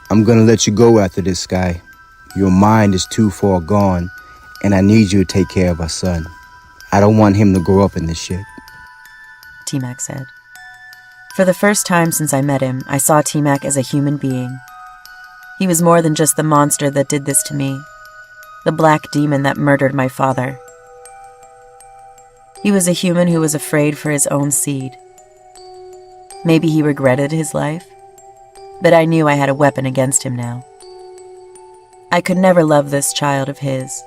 I'm gonna let you go after this, Sky. Your mind is too far gone, and I need you to take care of our son. I don't want him to grow up in this shit. T-Mac said. For the first time since I met him, I saw T-Mac as a human being. He was more than just the monster that did this to me, the black demon that murdered my father. He was a human who was afraid for his own seed. Maybe he regretted his life, but I knew I had a weapon against him now. I could never love this child of his,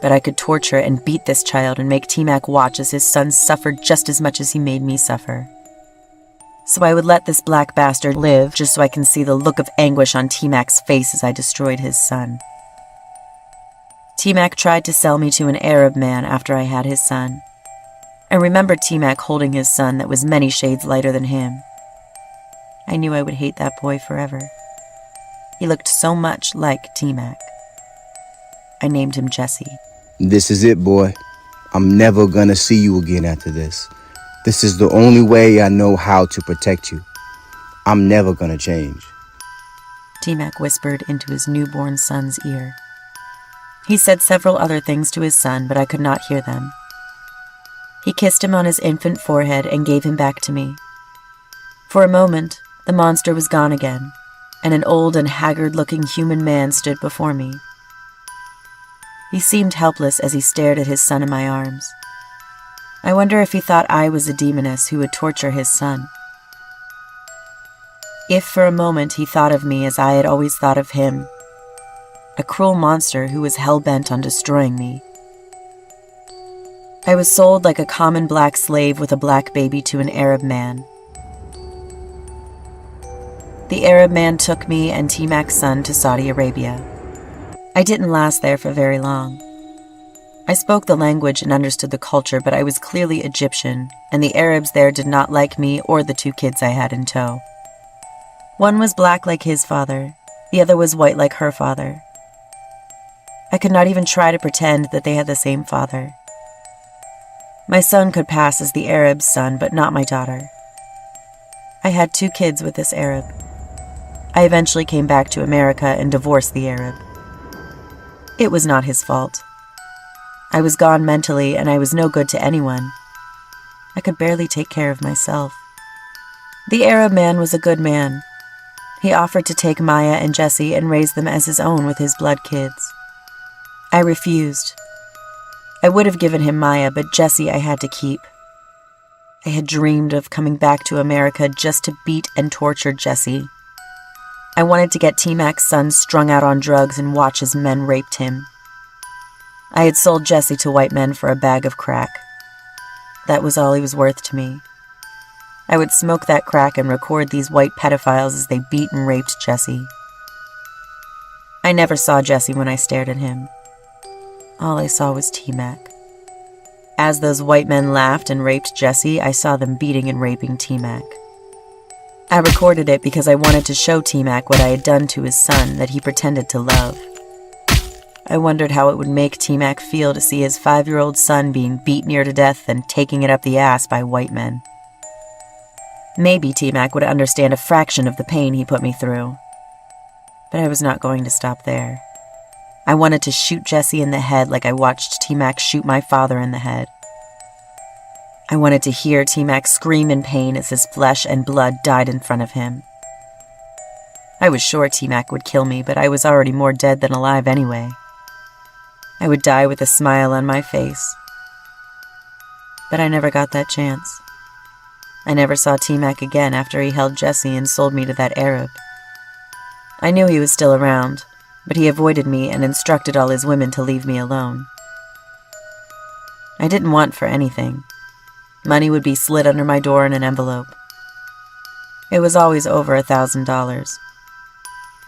but I could torture and beat this child and make T-Mac watch as his son suffered just as much as he made me suffer. So I would let this black bastard live just so I can see the look of anguish on T-Mac's face as I destroyed his son. T-Mac tried to sell me to an Arab man after I had his son. I remembered T-Mac holding his son that was many shades lighter than him. I knew I would hate that boy forever. He looked so much like T-Mac. I named him Jesse. This is it, boy. I'm never gonna see you again after this. This is the only way I know how to protect you. I'm never gonna change. T-Mac whispered into his newborn son's ear. He said several other things to his son, but I could not hear them. He kissed him on his infant forehead and gave him back to me. For a moment, the monster was gone again, and an old and haggard-looking human man stood before me. He seemed helpless as he stared at his son in my arms. I wonder if he thought I was a demoness who would torture his son. If for a moment he thought of me as I had always thought of him, a cruel monster who was hell-bent on destroying me. I was sold like a common black slave with a black baby to an Arab man. The Arab man took me and T-Mac's son to Saudi Arabia. I didn't last there for very long. I spoke the language and understood the culture, but I was clearly Egyptian, and the Arabs there did not like me or the two kids I had in tow. One was black like his father, the other was white like her father. I could not even try to pretend that they had the same father. My son could pass as the Arab's son, but not my daughter. I had 2 kids with this Arab. I eventually came back to America and divorced the Arab. It was not his fault. I was gone mentally, and I was no good to anyone. I could barely take care of myself. The Arab man was a good man. He offered to take Maya and Jesse and raise them as his own with his blood kids. I refused. I would have given him Maya, but Jesse I had to keep. I had dreamed of coming back to America just to beat and torture Jesse. I wanted to get T-Mac's son strung out on drugs and watch as men raped him. I had sold Jesse to white men for a bag of crack. That was all he was worth to me. I would smoke that crack and record these white pedophiles as they beat and raped Jesse. I never saw Jesse when I stared at him. All I saw was T-Mac. As those white men laughed and raped Jesse, I saw them beating and raping T-Mac. I recorded it because I wanted to show T-Mac what I had done to his son that he pretended to love. I wondered how it would make T-Mac feel to see his 5-year-old son being beat near to death and taking it up the ass by white men. Maybe T-Mac would understand a fraction of the pain he put me through. But I was not going to stop there. I wanted to shoot Jesse in the head like I watched T-Mac shoot my father in the head. I wanted to hear T-Mac scream in pain as his flesh and blood died in front of him. I was sure T-Mac would kill me, but I was already more dead than alive anyway. I would die with a smile on my face. But I never got that chance. I never saw T-Mac again after he held Jesse and sold me to that Arab. I knew he was still around, but he avoided me and instructed all his women to leave me alone. I didn't want for anything. Money would be slid under my door in an envelope. It was always over $1,000.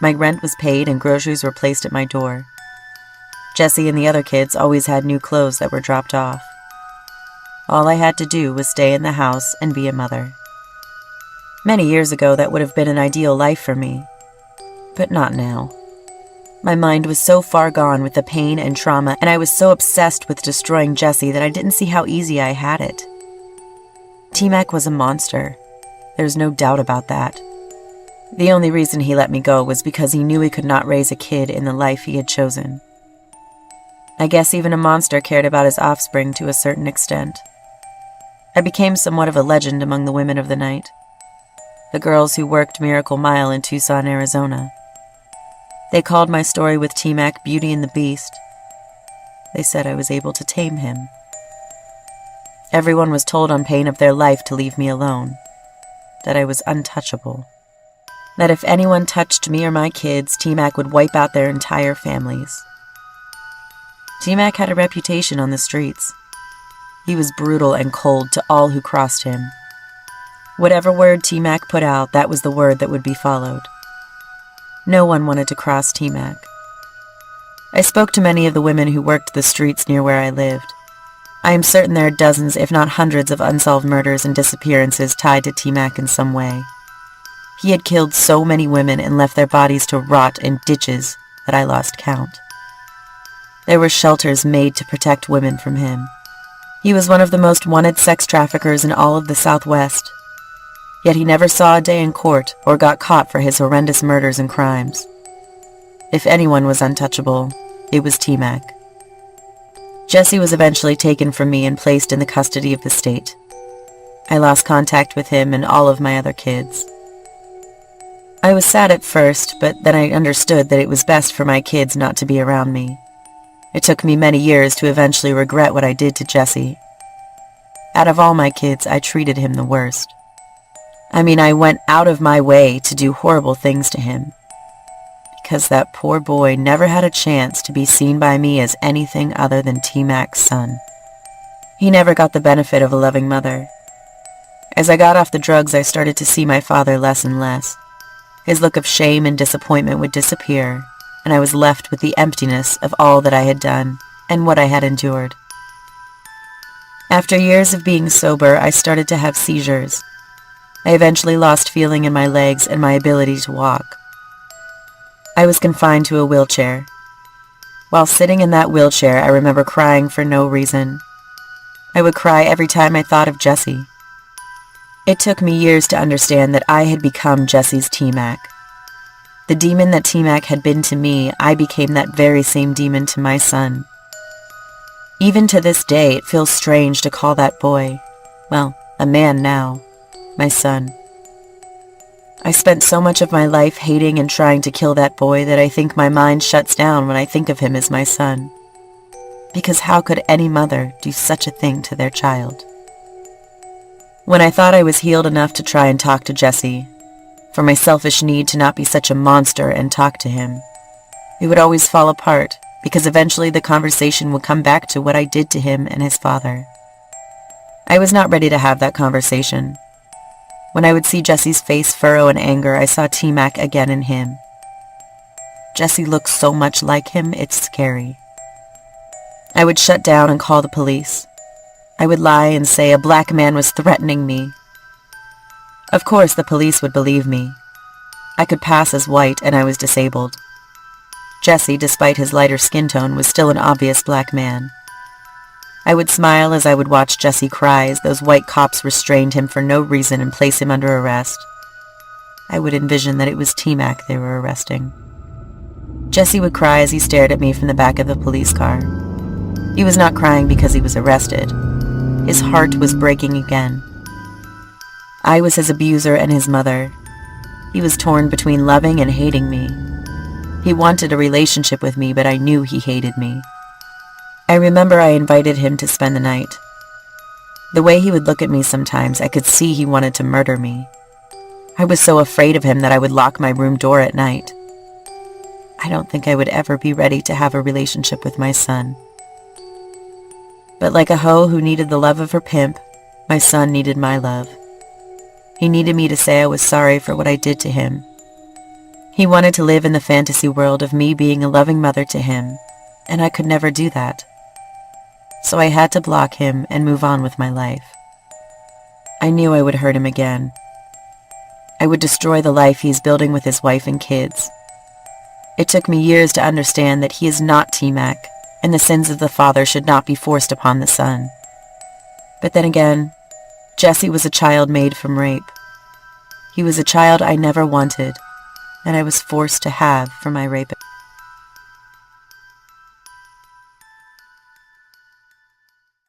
My rent was paid and groceries were placed at my door. Jesse and the other kids always had new clothes that were dropped off. All I had to do was stay in the house and be a mother. Many years ago, that would have been an ideal life for me, but not now. My mind was so far gone with the pain and trauma, and I was so obsessed with destroying Jesse that I didn't see how easy I had it. T-Mac was a monster. There's no doubt about that. The only reason he let me go was because he knew he could not raise a kid in the life he had chosen. I guess even a monster cared about his offspring to a certain extent. I became somewhat of a legend among the women of the night, the girls who worked Miracle Mile in Tucson, Arizona. They called my story with T-Mac Beauty and the Beast. They said I was able to tame him. Everyone was told on pain of their life to leave me alone, that I was untouchable, that if anyone touched me or my kids, T-Mac would wipe out their entire families. T-Mac had a reputation on the streets. He was brutal and cold to all who crossed him. Whatever word T-Mac put out, that was the word that would be followed. No one wanted to cross T-Mac. I spoke to many of the women who worked the streets near where I lived. I am certain there are dozens, if not hundreds, of unsolved murders and disappearances tied to T-Mac in some way. He had killed so many women and left their bodies to rot in ditches that I lost count. There were shelters made to protect women from him. He was one of the most wanted sex traffickers in all of the Southwest. Yet he never saw a day in court or got caught for his horrendous murders and crimes. If anyone was untouchable, it was T-Mac. Jesse was eventually taken from me and placed in the custody of the state. I lost contact with him and all of my other kids. I was sad at first, but then I understood that it was best for my kids not to be around me. It took me many years to eventually regret what I did to Jesse. Out of all my kids, I treated him the worst. I went out of my way to do horrible things to him, because that poor boy never had a chance to be seen by me as anything other than T-Mac's son. He never got the benefit of a loving mother. As I got off the drugs, I started to see my father less and less. His look of shame and disappointment would disappear, and I was left with the emptiness of all that I had done and what I had endured. After years of being sober, I started to have seizures. I eventually lost feeling in my legs and my ability to walk. I was confined to a wheelchair. While sitting in that wheelchair, I remember crying for no reason. I would cry every time I thought of Jesse. It took me years to understand that I had become Jesse's T-Mac. The demon that T-Mac had been to me, I became that very same demon to my son. Even to this day, it feels strange to call that boy, well, a man now, my son. I spent so much of my life hating and trying to kill that boy that I think my mind shuts down when I think of him as my son. Because how could any mother do such a thing to their child? When I thought I was healed enough to try and talk to Jesse, for my selfish need to not be such a monster and talk to him, it would always fall apart, because eventually the conversation would come back to what I did to him and his father. I was not ready to have that conversation. When I would see Jesse's face furrow in anger, I saw T-Mac again in him. Jesse looks so much like him, it's scary. I would shut down and call the police. I would lie and say a black man was threatening me. Of course, the police would believe me. I could pass as white, and I was disabled. Jesse, despite his lighter skin tone, was still an obvious black man. I would smile as I would watch Jesse cry as those white cops restrained him for no reason and place him under arrest. I would envision that it was T-Mac they were arresting. Jesse would cry as he stared at me from the back of the police car. He was not crying because he was arrested. His heart was breaking again. I was his abuser and his mother. He was torn between loving and hating me. He wanted a relationship with me, but I knew he hated me. I remember I invited him to spend the night. The way he would look at me sometimes, I could see he wanted to murder me. I was so afraid of him that I would lock my room door at night. I don't think I would ever be ready to have a relationship with my son. But like a hoe who needed the love of her pimp, my son needed my love. He needed me to say I was sorry for what I did to him. He wanted to live in the fantasy world of me being a loving mother to him, and I could never do that. So I had to block him and move on with my life. I knew I would hurt him again. I would destroy the life he's building with his wife and kids. It took me years to understand that he is not T-Mac, and the sins of the father should not be forced upon the son. But then again, Jesse was a child made from rape. He was a child I never wanted, and I was forced to have for my rapist.